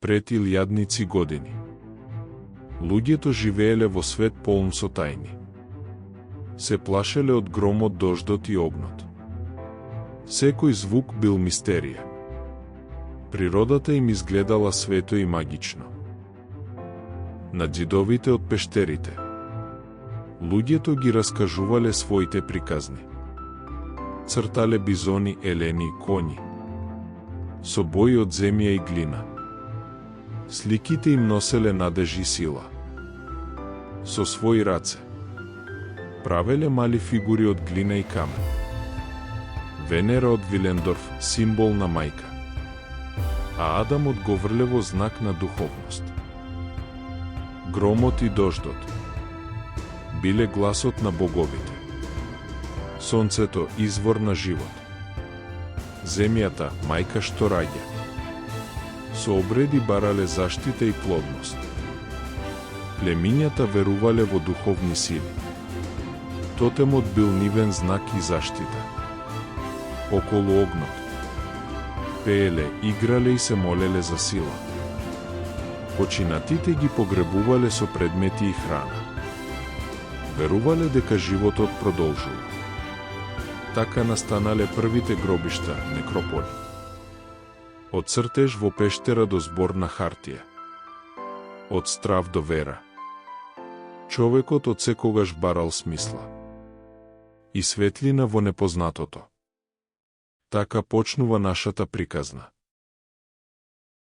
Пред илјадници години луѓето живееле во свет полн со тајни. Се плашеле од громот, дождот и огнот. Секој звук бил мистерија. Природата им изгледала свето и магично. На џидовите од пештерите луѓето ги раскажувале своите приказни. Цртале бизони, елени, коњи, со бои од земја и глина. Сликите им носеле надеж и сила. Со своји раце правеле мали фигури од глина и камен. Венера од Вилендорф, символ на мајка, а Адам од Говрлево, знак на духовност. Громот и дождот биле гласот на боговите. Сонцето, извор на живот. Земјата, мајка што раѓа. Со обреди барале заштита и плодност. Племињата верувале во духовни сили. Тотемот бил нивен знак и заштита. Околу огнот пееле, играле и се молеле за сила. Починатите ги погребувале со предмети и храна. Верувале дека животот продолжува. Така настанале првите гробишта, некрополи. Од цртеж во пештера до збор на хартија. Од страв до вера. Човекот од секогаш барал смисла и светлина во непознатото. Така почнува нашата приказна.